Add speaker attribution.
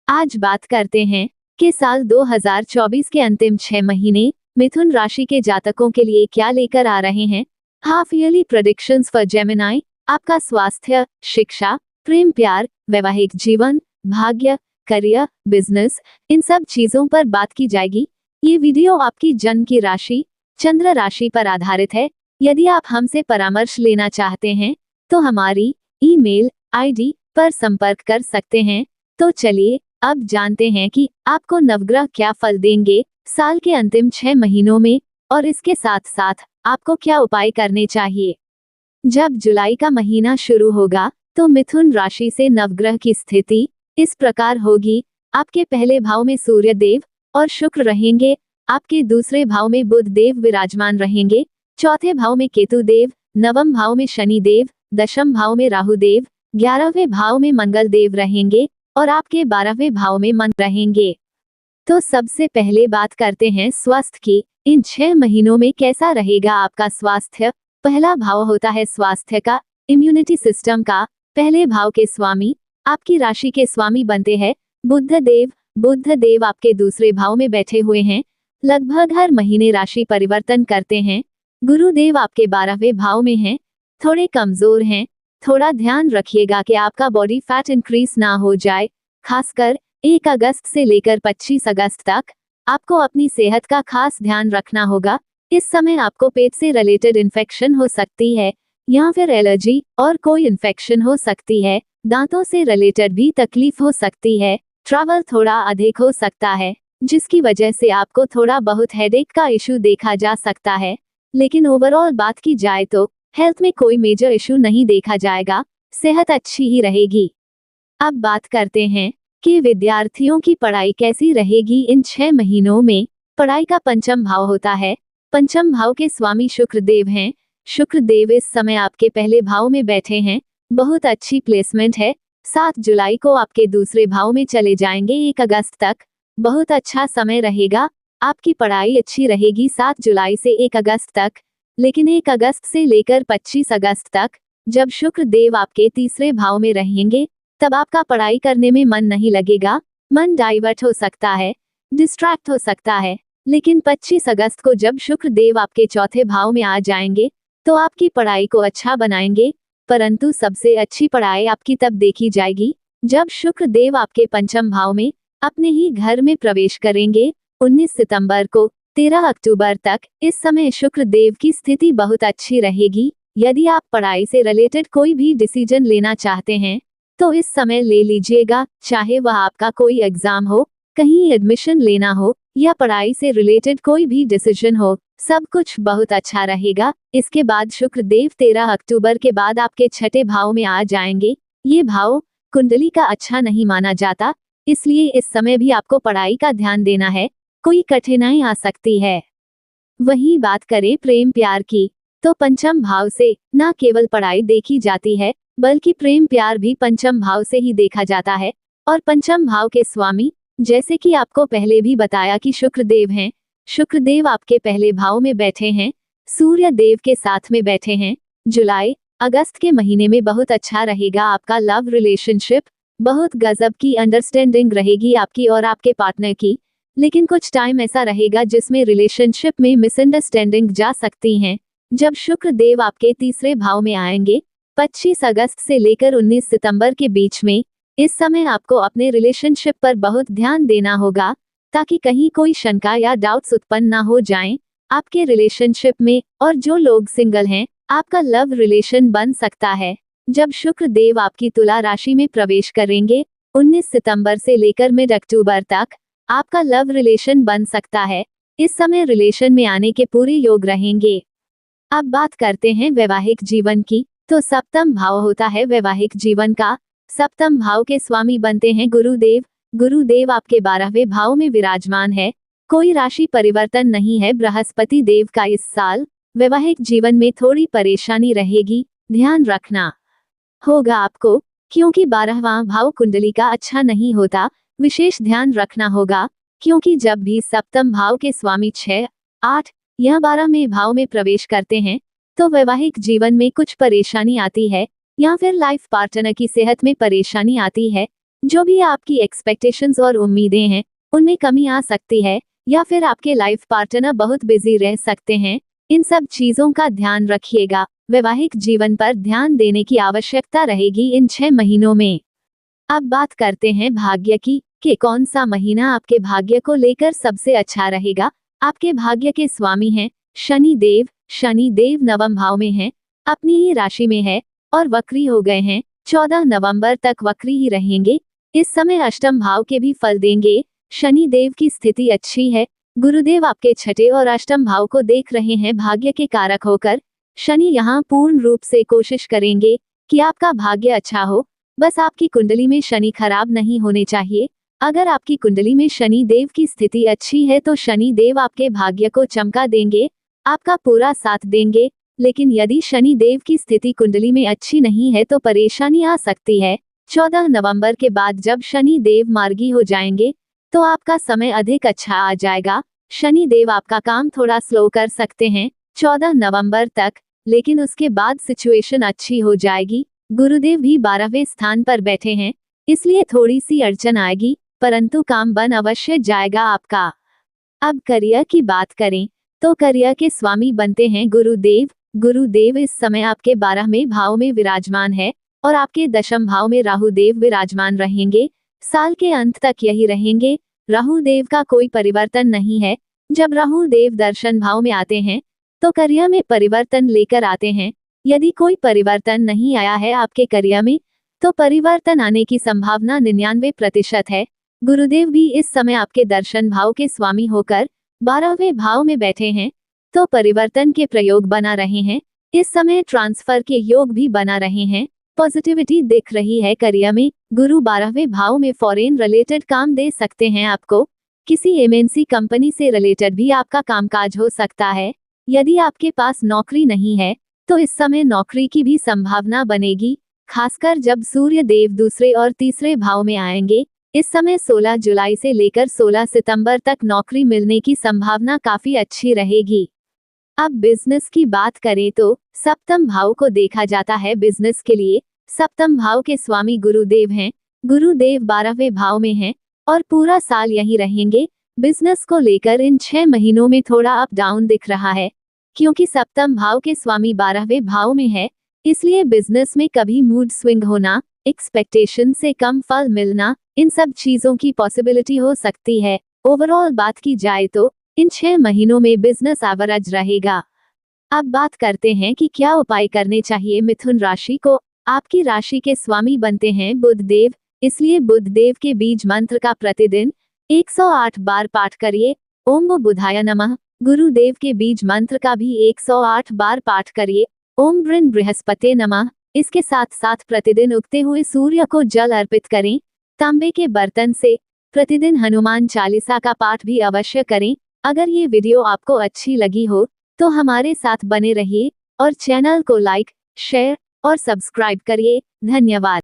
Speaker 1: आज बात करते हैं कि साल 2024 के अंतिम 6 महीने मिथुन राशि के जातकों के लिए क्या लेकर आ रहे हैं। Half yearly predictions for Gemini. आपका स्वास्थ्य, शिक्षा, प्रेम प्यार, वैवाहिक जीवन, भाग्य, करियर, बिजनेस, इन सब चीजों पर बात की जाएगी। ये वीडियो आपकी जन्म की राशि चंद्र राशि पर आधारित है। यदि आप हमसे परामर्श लेना चाहते हैं तो हमारी ईमेल आईडी पर संपर्क कर सकते हैं। तो चलिए अब जानते हैं कि आपको नवग्रह क्या फल देंगे साल के अंतिम 6 महीनों में, और इसके साथ साथ आपको क्या उपाय करने चाहिए। जब जुलाई का महीना शुरू होगा तो मिथुन राशि से नवग्रह की स्थिति इस प्रकार होगी। आपके पहले भाव में सूर्य देव और शुक्र रहेंगे, आपके दूसरे भाव में बुध देव विराजमान रहेंगे, चौथे भाव में केतु देव, नवम भाव में शनि देव, दशम भाव में राहु देव, 11वें भाव में मंगल देव रहेंगे और आपके 12वें भाव में मन रहेंगे। तो सबसे पहले बात करते हैं स्वास्थ्य की। इन 6 महीनों में कैसा रहेगा आपका स्वास्थ्य। पहला भाव होता है स्वास्थ्य का, इम्यूनिटी सिस्टम का। पहले भाव के स्वामी आपकी राशि के स्वामी बनते हैं बुध देव। बुध देव आपके दूसरे भाव में बैठे हुए हैं, लगभग हर महीने राशि परिवर्तन करते हैं। गुरुदेव आपके 12वें भाव में हैं, थोड़े कमजोर हैं। थोड़ा ध्यान रखिएगा कि आपका बॉडी फैट इंक्रीज ना हो जाए। खासकर 1 अगस्त से लेकर 25 अगस्त तक आपको अपनी सेहत का खास ध्यान रखना होगा। इस समय आपको पेट से रिलेटेड इन्फेक्शन हो सकती है या फिर एलर्जी और कोई इन्फेक्शन हो सकती है। दांतों से रिलेटेड भी तकलीफ हो सकती है। ट्रैवल थोड़ा अधिक हो सकता है जिसकी वजह से आपको थोड़ा बहुत हेडेक का इशू देखा जा सकता है। लेकिन ओवरऑल बात की जाए तो हेल्थ में कोई मेजर इशू नहीं देखा जाएगा, सेहत अच्छी ही रहेगी। अब बात करते हैं कि विद्यार्थियों की पढ़ाई कैसी रहेगी इन 6 महीनों में। पढ़ाई का पंचम भाव होता है, पंचम भाव के स्वामी शुक्र देव हैं। शुक्र देव इस समय आपके पहले भाव में बैठे हैं, बहुत अच्छी प्लेसमेंट है। 7 जुलाई को आपके दूसरे भाव में चले जाएंगे 1 अगस्त तक, बहुत अच्छा समय रहेगा। आपकी पढ़ाई अच्छी रहेगी 7 जुलाई से 1 अगस्त तक। लेकिन 1 अगस्त से लेकर 25 अगस्त तक जब शुक्र देव आपके तीसरे भाव में रहेंगे तब आपका पढ़ाई करने में मन नहीं लगेगा, मन डाइवर्ट हो सकता है, डिस्ट्रैक्ट हो सकता है। लेकिन 25 अगस्त को जब शुक्र देव आपके चौथे भाव में आ जाएंगे तो आपकी पढ़ाई को अच्छा बनाएंगे। परंतु सबसे अच्छी पढ़ाई आपकी तब देखी जाएगी जब शुक्र देव आपके पंचम भाव में अपने ही घर में प्रवेश करेंगे 19 सितंबर को 13 अक्टूबर तक। इस समय शुक्र देव की स्थिति बहुत अच्छी रहेगी। यदि आप पढ़ाई से रिलेटेड कोई भी डिसीजन लेना चाहते हैं तो इस समय ले लीजिएगा, चाहे वह आपका कोई एग्जाम हो, कहीं एडमिशन लेना हो या पढ़ाई से रिलेटेड कोई भी डिसीजन हो, सब कुछ बहुत अच्छा रहेगा। इसके बाद शुक्र देव 13 अक्टूबर के बाद आपके छठे भाव में आ जाएंगे। ये भाव कुंडली का अच्छा नहीं माना जाता, इसलिए इस समय भी आपको पढ़ाई का ध्यान देना है, कोई कठिनाई आ सकती है। वहीं बात करें प्रेम प्यार की तो पंचम भाव से न केवल पढ़ाई देखी जाती है बल्कि प्रेम प्यार भी पंचम भाव से ही देखा जाता है। और पंचम भाव के स्वामी, जैसे कि आपको पहले भी बताया कि शुक्र देव हैं, शुक्र देव आपके पहले भाव में बैठे हैं, सूर्य देव के साथ में बैठे हैं। जुलाई अगस्त के महीने में बहुत अच्छा रहेगा आपका लव रिलेशनशिप, बहुत गजब की अंडरस्टैंडिंग रहेगी आपकी और आपके पार्टनर की। लेकिन कुछ टाइम ऐसा रहेगा जिसमें रिलेशनशिप में मिसअंडरस्टैंडिंग जा सकती हैं जब शुक्र देव आपके तीसरे भाव में आएंगे 25 अगस्त से लेकर 19 सितंबर के बीच में। इस समय आपको अपने रिलेशनशिप पर बहुत ध्यान देना होगा ताकि कहीं कोई शंका या डाउट्स उत्पन्न ना हो जाएं आपके रिलेशनशिप में। और जो लोग सिंगल हैं, आपका लव रिलेशन बन सकता है जब शुक्र देव आपकी तुला राशि में प्रवेश करेंगे 19 सितंबर से लेकर मिड अक्टूबर तक। आपका लव रिलेशन बन सकता है, इस समय रिलेशन में आने के पूरे योग रहेंगे। अब बात करते हैं वैवाहिक जीवन की तो सप्तम भाव होता है वैवाहिक जीवन का। सप्तम भाव के स्वामी बनते हैं गुरुदेव। गुरुदेव आपके 12वें भाव में विराजमान है, कोई राशि परिवर्तन नहीं है बृहस्पति देव का। इस साल वैवाहिक जीवन में थोड़ी परेशानी रहेगी, ध्यान रखना होगा आपको, क्योंकि 12वां भाव कुंडली का अच्छा नहीं होता। विशेष ध्यान रखना होगा क्योंकि जब भी सप्तम भाव के स्वामी 6, 8 या 12वें भाव में प्रवेश करते हैं तो वैवाहिक जीवन में कुछ परेशानी आती है या फिर लाइफ पार्टनर की सेहत में परेशानी आती है। जो भी आपकी एक्सपेक्टेशंस और उम्मीदें हैं उनमें कमी आ सकती है, या फिर आपके लाइफ पार्टनर बहुत बिजी रह सकते हैं। इन सब चीजों का ध्यान रखिएगा। वैवाहिक जीवन पर ध्यान देने की आवश्यकता रहेगी इन 6 महीनों में। अब बात करते हैं भाग्य की कि कौन सा महीना आपके भाग्य को लेकर सबसे अच्छा रहेगा। आपके भाग्य के स्वामी हैं शनि देव। शनि देव नवम भाव में हैं, अपनी ही राशि में है और वक्री हो गए हैं। 14 नवंबर तक वक्री ही रहेंगे। इस समय अष्टम भाव के भी फल देंगे। शनि देव की स्थिति अच्छी है। गुरुदेव आपके छठे और अष्टम भाव को देख रहे हैं भाग्य के कारक होकर। शनि यहाँ पूर्ण रूप से कोशिश करेंगे कि आपका भाग्य अच्छा हो। बस आपकी कुंडली में शनि खराब नहीं होने चाहिए। अगर आपकी कुंडली में शनि देव की स्थिति अच्छी है तो शनि देव आपके भाग्य को चमका देंगे, आपका पूरा साथ देंगे। लेकिन यदि शनि देव की स्थिति कुंडली में अच्छी नहीं है तो परेशानी आ सकती है। 14 नवंबर के बाद जब शनि देव मार्गी हो जाएंगे तो आपका समय अधिक अच्छा आ जाएगा। शनि देव आपका काम थोड़ा स्लो कर सकते हैं 14 नवंबर तक, लेकिन उसके बाद सिचुएशन अच्छी हो जाएगी। गुरुदेव भी 12वें स्थान पर बैठे हैं, इसलिए थोड़ी सी अड़चन आएगी, परंतु काम बन अवश्य जाएगा आपका। अब करियर की बात करें तो करियर के स्वामी बनते हैं गुरुदेव। गुरुदेव इस समय आपके 12वें भाव में विराजमान है और आपके दशम भाव में राहु देव विराजमान रहेंगे। साल के अंत तक यही रहेंगे। राहु देव का कोई परिवर्तन नहीं है। जब राहु देव दर्शन भाव में आते हैं तो करियर में परिवर्तन लेकर आते हैं। यदि कोई परिवर्तन नहीं आया है आपके करियर में तो परिवर्तन आने की संभावना 99% है। गुरुदेव भी इस समय आपके दर्शन भाव के स्वामी होकर 12वें भाव में बैठे हैं, तो परिवर्तन के प्रयोग बना रहे हैं। इस समय ट्रांसफर के योग भी बना रहे हैं। पॉजिटिविटी दिख रही है करियर में। गुरु 12वें भाव में फॉरेन रिलेटेड काम दे सकते हैं आपको। किसी एमएनसी कंपनी से रिलेटेड भी आपका कामकाज हो सकता है। यदि आपके पास नौकरी नहीं है तो इस समय नौकरी की भी संभावना बनेगी, खासकर जब सूर्य देव दूसरे और तीसरे भाव में आएंगे। इस समय 16 जुलाई से लेकर 16 सितंबर तक नौकरी मिलने की संभावना काफी अच्छी रहेगी। अब बिजनेस की बात करें तो सप्तम भाव को देखा जाता है बिजनेस के लिए। सप्तम भाव के स्वामी गुरुदेव हैं। गुरुदेव 12वें भाव में हैं और पूरा साल यहीं रहेंगे। बिजनेस को लेकर इन 6 महीनों में थोड़ा अप डाउन दिख रहा है, क्योंकि सप्तम भाव के स्वामी 12वें भाव में है, इसलिए बिजनेस में कभी मूड स्विंग होना, एक्सपेक्टेशन से कम फल मिलना, इन सब चीजों की पॉसिबिलिटी हो सकती है। ओवरऑल बात की जाए तो इन 6 महीनों में बिजनेस एवरेज रहेगा। अब बात करते हैं कि क्या उपाय करने चाहिए मिथुन राशि को। आपकी राशि के स्वामी बनते हैं बुध देव, इसलिए बुध देव के बीज मंत्र का प्रतिदिन 108 बार पाठ करिए। ओम बुधाय नमः। गुरुदेव के बीज मंत्र का भी 108 बार पाठ करिए। ओम बृन बृहस्पते नमः। इसके साथ साथ प्रतिदिन उगते हुए सूर्य को जल अर्पित करें तांबे के बर्तन से। प्रतिदिन हनुमान चालीसा का पाठ भी अवश्य करें। अगर ये वीडियो आपको अच्छी लगी हो तो हमारे साथ बने रहिए और चैनल को लाइक, शेयर और सब्सक्राइब करिए। धन्यवाद।